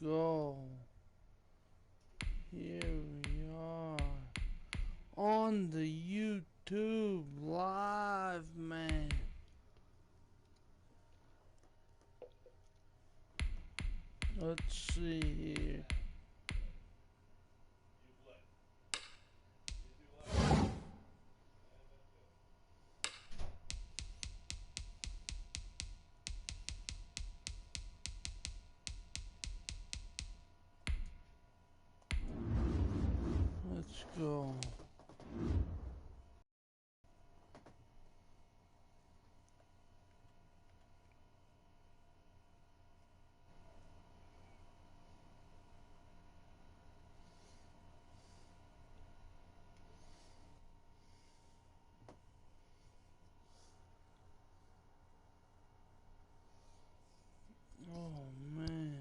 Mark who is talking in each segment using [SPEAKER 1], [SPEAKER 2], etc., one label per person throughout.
[SPEAKER 1] go. Here we are on the YouTube live, man. Let's see here. Let's go. Oh man.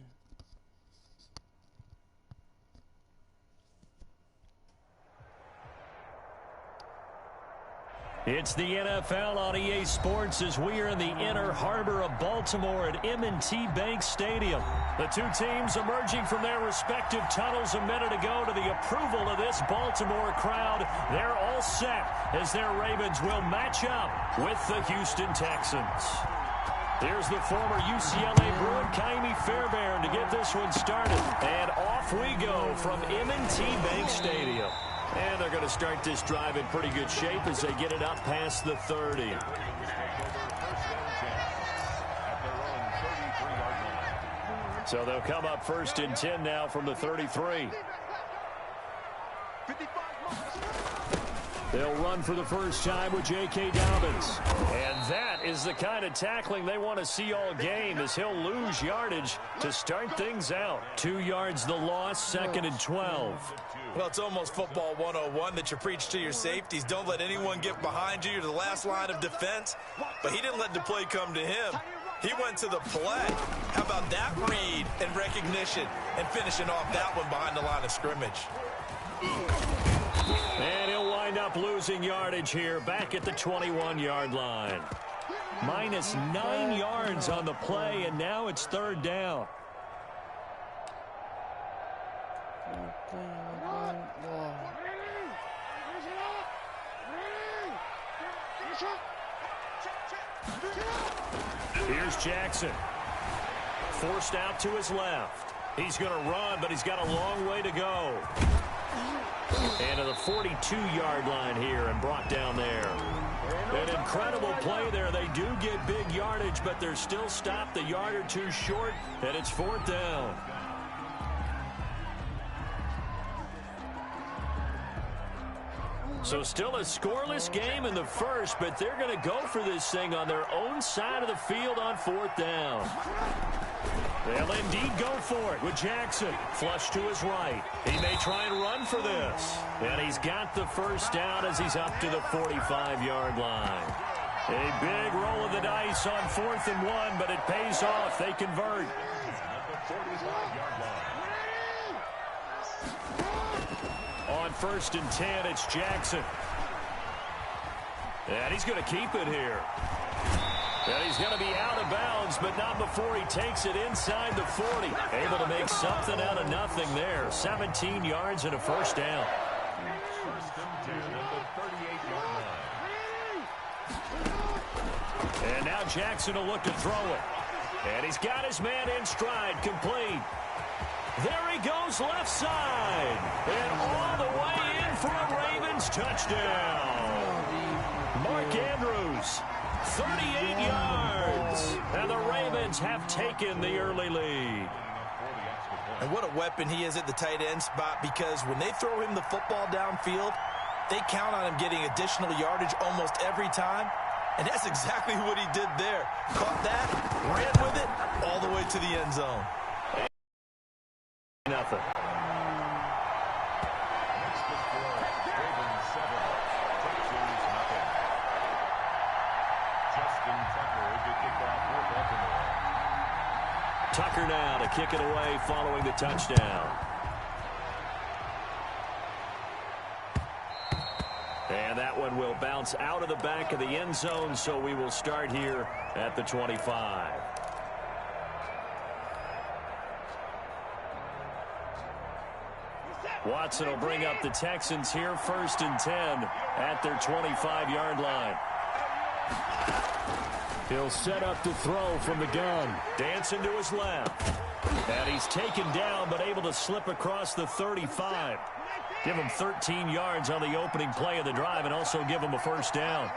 [SPEAKER 2] It's the NFL on EA Sports as we are in the inner harbor of Baltimore at M&T Bank Stadium. The two teams emerging from their respective tunnels a minute ago to the approval of this Baltimore crowd. They're all set as their Ravens will match up with the Houston Texans. Here's the former UCLA Bruin, Kaimi Fairbairn, to get this one started. And off we go from M&T Bank Stadium. And they're going to start this drive in pretty good shape as they get it up past the 30. So they'll come up 1st and 10 now from the 33. They'll run for the first time with J.K. Dobbins. And that is the kind of tackling they want to see all game as he'll lose yardage to start things out. 2 yards the loss, 2nd and 12.
[SPEAKER 3] Well, it's almost football 101 that you preach to your safeties. Don't let anyone get behind you. You're the last line of defense. But he didn't let the play come to him. He went to the play. How about that read and recognition and finishing off that one behind the line of scrimmage?
[SPEAKER 2] And he'll wind up losing yardage here back at the 21-yard line. Minus 9 yards on the play, and now it's 3rd down. Here's Jackson. Forced out to his left. He's going to run, but he's got a long way to go. And to the 42-yard line here and brought down there. An incredible play there. They do get big yardage, but they're still stopped a yard or two short, and it's 4th down. So still a scoreless game in the first, but they're going to go for this thing on their own side of the field on 4th down. They'll indeed go for it with Jackson. Flush to his right. He may try and run for this. And he's got the first down as he's up to the 45-yard line. A big roll of the dice on 4th and 1, but it pays off. They convert. On 1st and 10, it's Jackson. And he's going to keep it here. And he's going to be out of bounds, but not before he takes it inside the 40. Able to make something out of nothing there. 17 yards and a first down. And now Jackson will look to throw it. And he's got his man in stride, complete. There he goes left side. And all the way in for a Ravens touchdown. Mark Andrews, 38 yards. And the Ravens have taken the early lead.
[SPEAKER 3] And what a weapon he is at the tight end spot, because when they throw him the football downfield, they count on him getting additional yardage almost every time. And that's exactly what he did there. Caught that, ran with it, all the way to the end zone.
[SPEAKER 2] Nothing. Tucker now to kick it away following the touchdown. And that one will bounce out of the back of the end zone, so we will start here at the 25. Watson will bring up the Texans here 1st and 10 at their 25-yard line. He'll set up to throw from the gun. Dancing to his left. And he's taken down but able to slip across the 35. Give him 13 yards on the opening play of the drive and also give him a first down.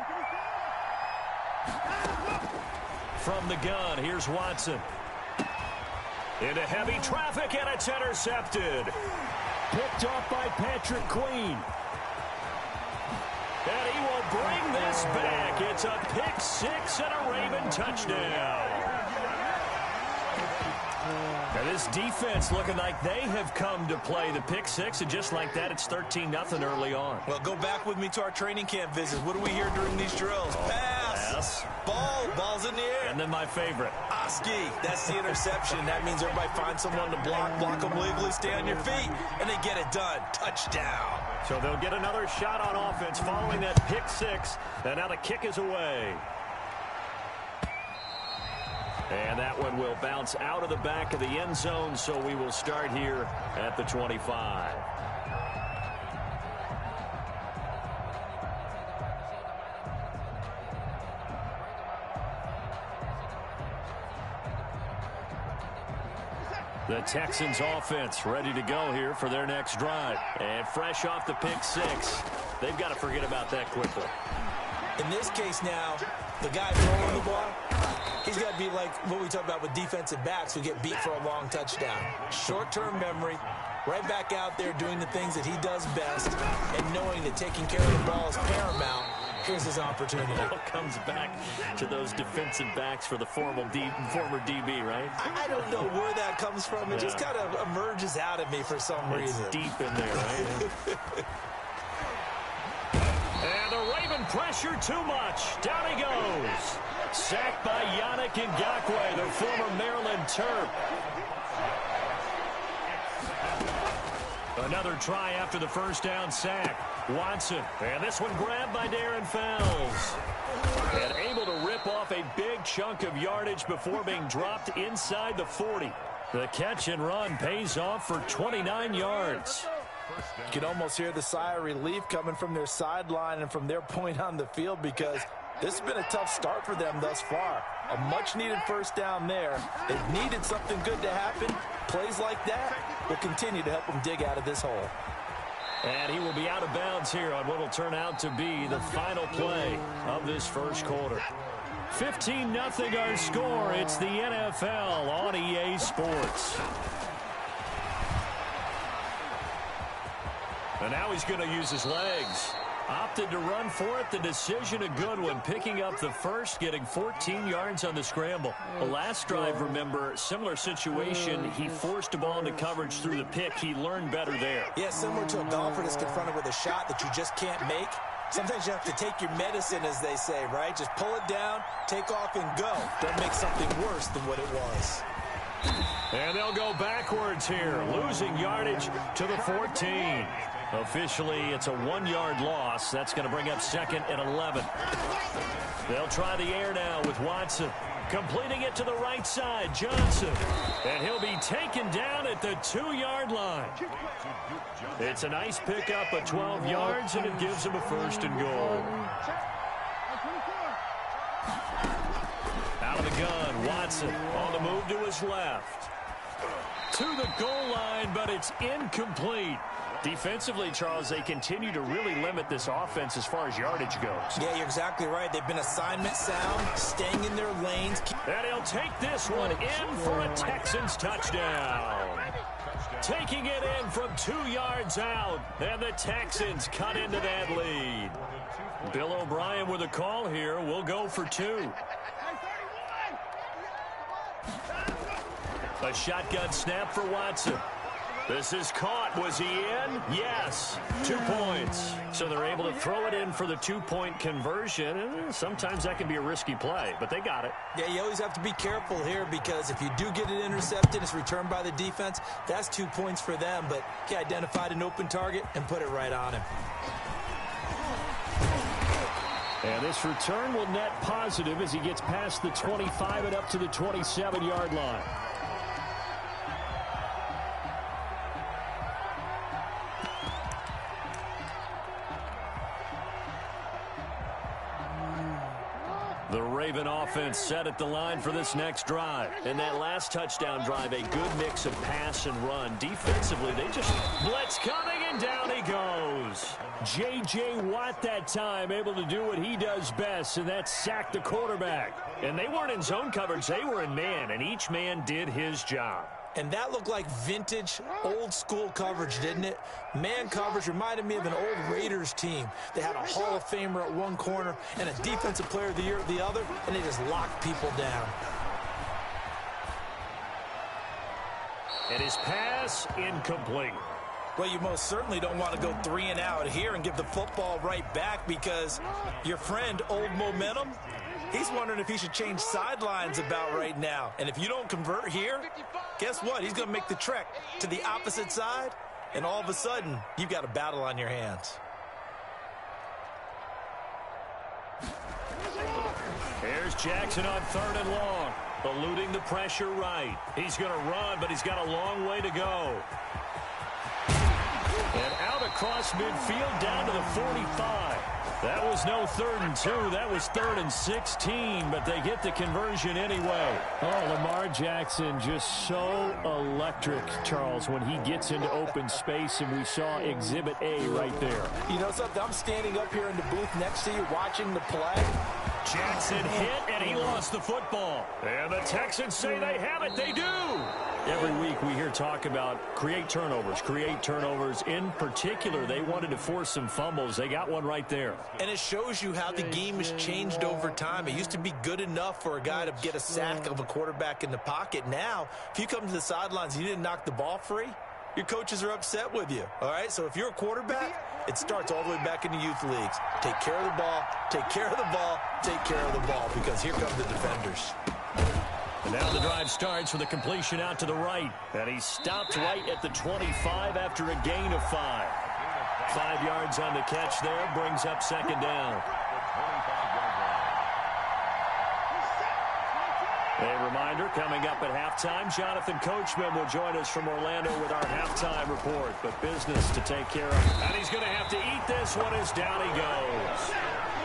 [SPEAKER 2] From the gun, here's Watson. Into heavy traffic, and it's intercepted. Picked off by Patrick Queen. And he will bring this back. It's a pick six and a Raven touchdown. Now this defense looking like they have come to play the pick six, and just like that, it's 13-0 early on.
[SPEAKER 3] Well, go back with me to our training camp visits. What do we hear during these drills? Pass. Ball's in the air.
[SPEAKER 2] And then my favorite.
[SPEAKER 3] Oski, that's the interception. That means everybody finds someone to block them legally, stay on your feet, and they get it done. Touchdown.
[SPEAKER 2] So they'll get another shot on offense following that pick six, and now the kick is away. And that one will bounce out of the back of the end zone, so we will start here at the 25. The Texans offense ready to go here for their next drive. And fresh off the pick six, they've got to forget about that quickly.
[SPEAKER 3] In this case now, the guy throwing the ball, he's got to be like what we talk about with defensive backs who get beat for a long touchdown. Short-term memory, right back out there doing the things that he does best, and knowing that taking care of the ball is paramount. Here's his opportunity.
[SPEAKER 2] It all comes back to those defensive backs for the former DB, right?
[SPEAKER 3] I don't know where that comes from. It just kind of emerges out of me for some reason.
[SPEAKER 2] It's deep in there, right? And the Raven pressure too much. Down he goes. Sacked by Yannick Ngakoue, the former Maryland Terp. Another try after the first down sack. Watson, and this one grabbed by Darren Fells. And able to rip off a big chunk of yardage before being dropped inside the 40. The catch and run pays off for 29 yards.
[SPEAKER 3] You can almost hear the sigh of relief coming from their sideline and from their point on the field, because this has been a tough start for them thus far. A much-needed first down there. They've needed something good to happen. Plays like that will continue to help them dig out of this hole.
[SPEAKER 2] And he will be out of bounds here on what will turn out to be the final play of this first quarter. 15-0 our score. It's the NFL on EA Sports. And now he's going to use his legs. Opted to run for it. The decision a good one. Picking up the first, getting 14 yards on the scramble. The last drive, remember, similar situation. He forced a ball into coverage through the pick. He learned better there.
[SPEAKER 3] Yeah, similar to a golfer that's confronted with a shot that you just can't make. Sometimes you have to take your medicine, as they say, right? Just pull it down, take off, and go. Don't make something worse than what it was.
[SPEAKER 2] And they'll go backwards here, losing yardage to the 14. Officially, it's a 1-yard loss. That's going to bring up 2nd and 11. They'll try the air now with Watson. Completing it to the right side, Johnson. And he'll be taken down at the 2-yard line. It's a nice pickup of 12 yards, and it gives him a 1st and goal. Out of the gun, Watson on the move to his left. To the goal line, but it's incomplete. Defensively, Charles, they continue to really limit this offense as far as yardage goes.
[SPEAKER 3] Yeah, you're exactly right. They've been assignment sound, staying in their lanes.
[SPEAKER 2] And he'll take this one in for a Texans touchdown. Taking it in from 2 yards out, and the Texans cut into that lead. Bill O'Brien with a call here. We'll go for 2. A shotgun snap for Watson. This is caught. Was he in? Yes. 2 points. So they're able to throw it in for the 2-point conversion. And sometimes that can be a risky play, but they got it.
[SPEAKER 3] Yeah, you always have to be careful here, because if you do get it intercepted, it's returned by the defense. That's 2 points for them, but he identified an open target and put it right on him.
[SPEAKER 2] And this return will net positive as he gets past the 25 and up to the 27-yard line. The Raven offense set at the line for this next drive. And that last touchdown drive, a good mix of pass and run. Defensively, they just blitz coming, and down he goes. J.J. Watt that time able to do what he does best, and that's sack the quarterback. And they weren't in zone coverage. They were in man, and each man did his job.
[SPEAKER 3] And that looked like vintage, old-school coverage, didn't it? Man coverage reminded me of an old Raiders team. They had a Hall of Famer at one corner and a Defensive Player of the Year at the other, and they just locked people down.
[SPEAKER 2] And his pass incomplete.
[SPEAKER 3] Well, you most certainly don't want to go 3 and out here and give the football right back, because your friend, Old Momentum, he's wondering if he should change sidelines about right now. And if you don't convert here, guess what? He's going to make the trek to the opposite side, and all of a sudden, you've got a battle on your hands.
[SPEAKER 2] Here's Jackson on 3rd and long, eluding the pressure right. He's going to run, but he's got a long way to go. And out across midfield down to the 45. That was no 3rd and 2. That was 3rd and 16, but they get the conversion anyway. Oh, Lamar Jackson just so electric, Charles, when he gets into open space, and we saw Exhibit A right there.
[SPEAKER 3] You know something? I'm standing up here in the booth next to you watching the play.
[SPEAKER 2] Jackson hit, and he lost the football. And the Texans say they have it. They do. Every week we hear talk about create turnovers. In particular, they wanted to force some fumbles. They got one right there.
[SPEAKER 3] And it shows you how the game has changed over time. It used to be good enough for a guy to get a sack of a quarterback in the pocket. Now, if you come to the sidelines and you didn't knock the ball free, your coaches are upset with you. All right? So if you're a quarterback, it starts all the way back in the youth leagues. Take care of the ball, take care of the ball, take care of the ball, because here come the defenders.
[SPEAKER 2] And now the drive starts with a completion out to the right. And he stopped right at the 25 after a gain of 5. 5 yards on the catch there, brings up 2nd down. A reminder, coming up at halftime, Jonathan Coachman will join us from Orlando with our halftime report. But business to take care of. And he's going to have to eat this one as down he goes.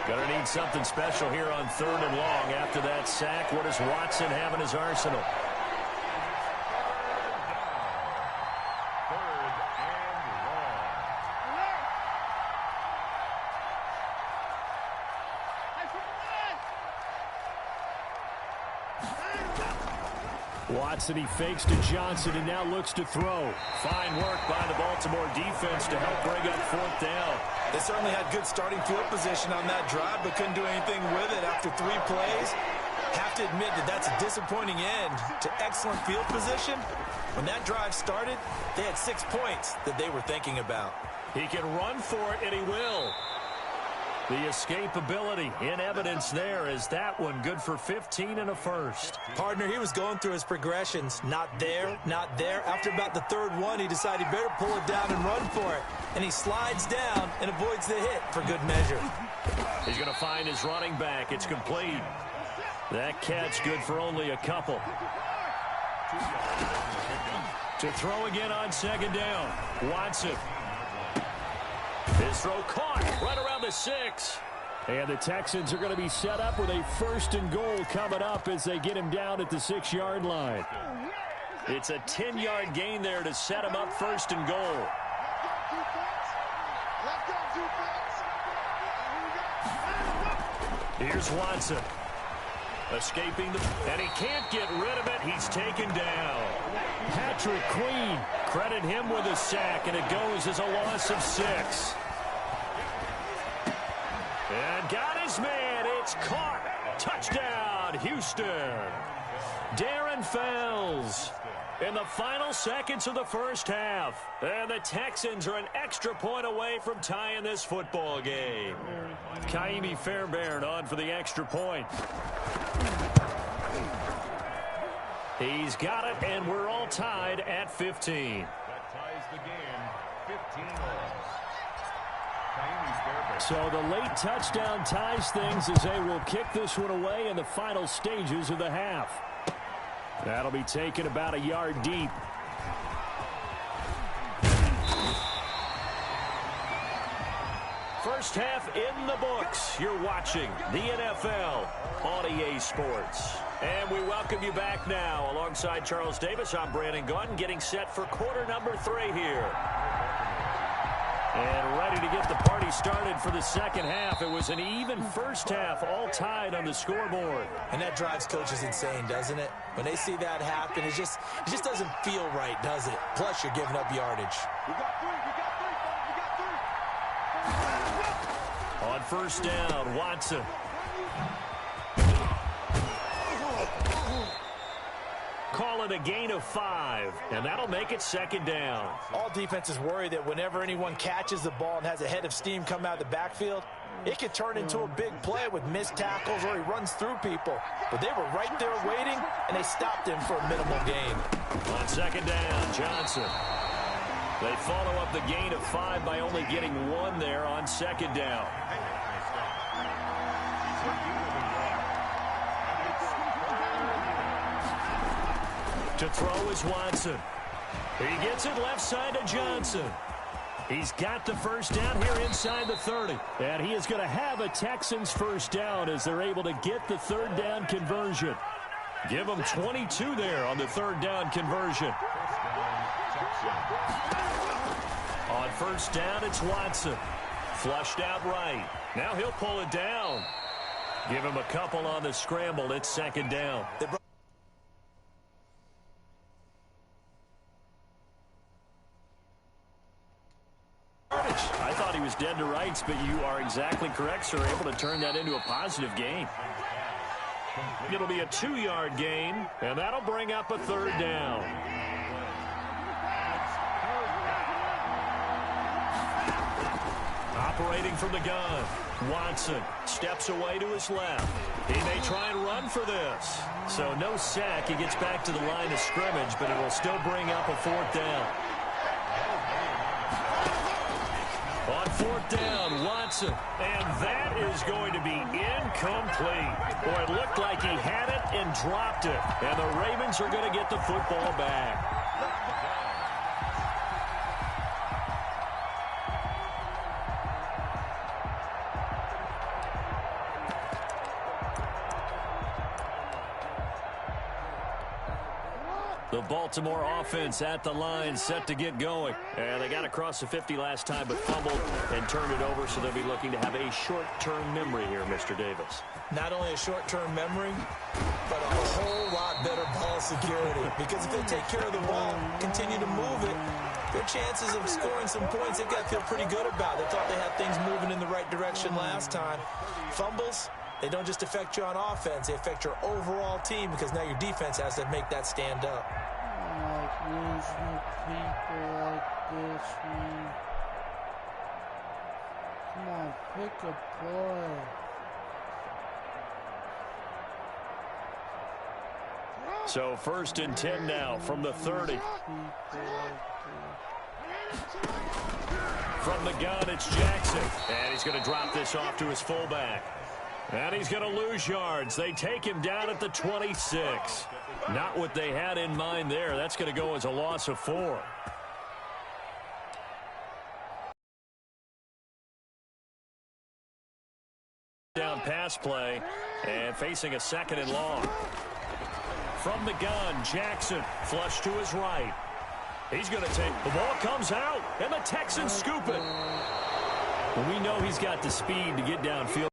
[SPEAKER 2] Going to need something special here on 3rd and long after that sack. What does Watson have in his arsenal? Watson, he fakes to Johnson and now looks to throw. Fine work by the Baltimore defense to help bring up 4th down.
[SPEAKER 3] They certainly had good starting field position on that drive, but couldn't do anything with it after 3 plays. Have to admit that that's a disappointing end to excellent field position. When that drive started, they had 6 points that they were thinking about.
[SPEAKER 2] He can run for it, and he will. The escapability in evidence there is that one good for 15 and a first.
[SPEAKER 3] Partner, he was going through his progressions. Not there, not there. After about the 3rd one, he decided he better pull it down and run for it. And he slides down and avoids the hit for good measure.
[SPEAKER 2] He's going to find his running back. It's complete. That catch good for only a couple. To throw again on 2nd down. Watson. His throw caught right around the 6. And the Texans are going to be set up with a 1st and goal coming up as they get him down at the 6-yard line. It's a 10-yard gain there to set him up 1st and goal. Here's Watson. Escaping and he can't get rid of it. He's taken down. Patrick Queen, credit him with a sack, and it goes as a loss of 6. And got his man. It's caught. Touchdown, Houston. Darren Fells in the final seconds of the first half. And the Texans are an extra point away from tying this football game. Kaimi Fairbairn on for the extra point. He's got it, and we're all tied at 15.
[SPEAKER 4] That ties the game, 15 all.
[SPEAKER 2] So the late touchdown ties things as they will kick this one away in the final stages of the half. That'll be taken about a yard deep. First half in the books. You're watching the NFL on EA Sports. And we welcome you back now. Alongside Charles Davis, I'm Brandon Gunn, getting set for quarter number 3 here. And ready to get the party started for the second half. It was an even first half, all tied on the scoreboard.
[SPEAKER 3] And that drives coaches insane, doesn't it? When they see that happen, it just doesn't feel right, does it? Plus, you're giving up yardage.
[SPEAKER 2] On first down, Watson. Call it a gain of 5, and that'll make it second down.
[SPEAKER 3] All defenses worry that whenever anyone catches the ball and has a head of steam come out of the backfield, it could turn into a big play with missed tackles or he runs through people. But they were right there waiting, and they stopped him for a minimal gain.
[SPEAKER 2] On second down, Johnson. They follow up the gain of 5 by only getting 1 there on second down. To throw is Watson. He gets it left side to Johnson. He's got the first down here inside the 30. And he is going to have a Texans first down as they're able to get the third down conversion. Give them 22 there on the third down conversion. On first down, it's Watson. Flushed out right. Now he'll pull it down. Give him a couple on the scramble. It's second down. I thought he was dead to rights, but you are exactly correct, sir. Able to turn that into a positive gain. It'll be a 2-yard gain, and that'll bring up a third down. Operating from the gun, Watson steps away to his left. He may try and run for this. So no sack. He gets back to the line of scrimmage, but it will still bring up a fourth down. On fourth down, Watson. And that is going to be incomplete. Boy, it looked like he had it and dropped it. And the Ravens are going to get the football back. The Baltimore offense at the line, set to get going. And they got across the 50 last time, but fumbled and turned it over, so they'll be looking to have a short-term memory here, Mr. Davis.
[SPEAKER 3] Not only a short-term memory, but a whole lot better ball security. Because if they take care of the ball, continue to move it, their chances of scoring some points, they've got to feel pretty good about. They thought they had things moving in the right direction last time. Fumbles, they don't just affect you on offense, they affect your overall team because now your defense has to make that stand up.
[SPEAKER 1] Like losing people like this, man. Come on, pick a play.
[SPEAKER 2] So first and 10 now from the 30. From the gun, it's Jackson. And he's going to drop this off to his fullback. And he's going to lose yards. They take him down at the 26. Not what they had in mind there. That's going to go as a loss of 4. Down pass play and facing a second and long. From the gun, Jackson flush to his right. He's going to take the ball, comes out, and the Texans scoop it. We know he's got the speed to get downfield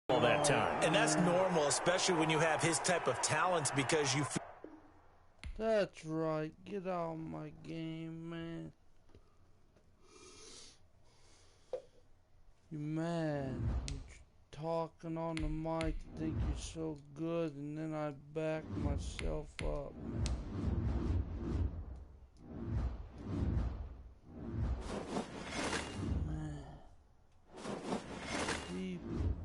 [SPEAKER 2] all that time.
[SPEAKER 3] And that's normal, especially when you have his type of talents, because you feel.
[SPEAKER 1] That's right. Get out of my game, man. You mad. You're talking on the mic, think you're so good, and then I back myself up. Man. People.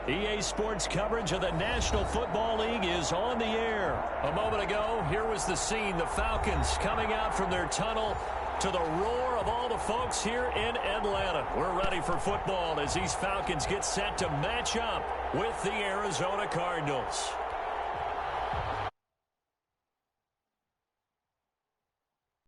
[SPEAKER 2] EA Sports coverage of the National Football League is on the air. A moment ago, here was the scene. The Falcons coming out from their tunnel to the roar of all the folks here in Atlanta. We're ready for football as these Falcons get set to match up with the Arizona Cardinals.